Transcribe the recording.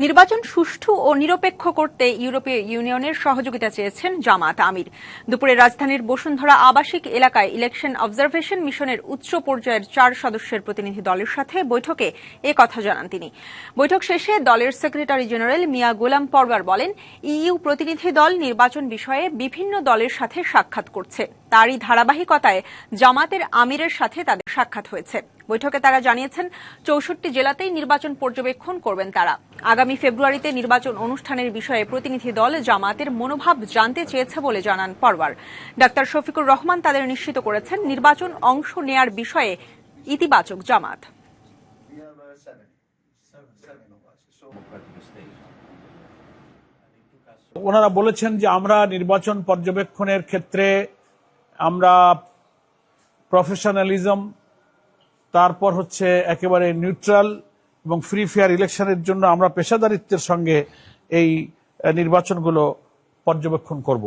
নির্বাচন সুষ্ঠু ও নিরপেক্ষ করতে ইউরোপীয় ইউনিয়নের সহযোগিতা চেয়েছেন জামাত আমির। দুপুরে রাজধানীর বসুন্ধরা আবাসিক এলাকায় ইলেকশন অবজারভেশন মিশনের উচ্চ পর্যায়ের 4 সদস্যের প্রতিনিধি দলের সাথে বৈঠকে এ কথা জানান তিনি। বৈঠক শেষে দলের সেক্রেটারি জেনারেল মিয়া গোলাম পরওয়ার বলেন, ইইউ প্রতিনিধি দল নির্বাচন বিষয়ে বিভিন্ন দলের সাথে সাক্ষাৎ করছে। তারই ধারাবাহিকতায় জামাতের আমিরের সাথে তাদের সাক্ষাৎ হয়েছে। বৈঠকে তারা জানিয়েছেন 64 জেলাতেই নির্বাচন পর্যবেক্ষণ করবেন তারা। আগামী ফেব্রুয়ারিতে নির্বাচন অনুষ্ঠানের বিষয়ে প্রতিনিধি দল জামাতের মনোভাব জানতে চেয়েছে বলে জানান পরওয়ার। ডাক্তার শফিকুর রহমান তাদের নিশ্চিত করেছেন নির্বাচন অংশ নেয়ার বিষয়ে ইতিবাচক জামাত। ওনারা বলেছেন যে আমরা নির্বাচন পর্যবেক্ষণের ক্ষেত্রে আমরা প্রফেশনালিজম, তারপর হচ্ছে একেবারে নিউট্রাল এবং ফ্রি ফেয়ার ইলেকশনের জন্য আমরা পেশাদারিত্বের সঙ্গে এই নির্বাচনগুলো পর্যবেক্ষণ করব।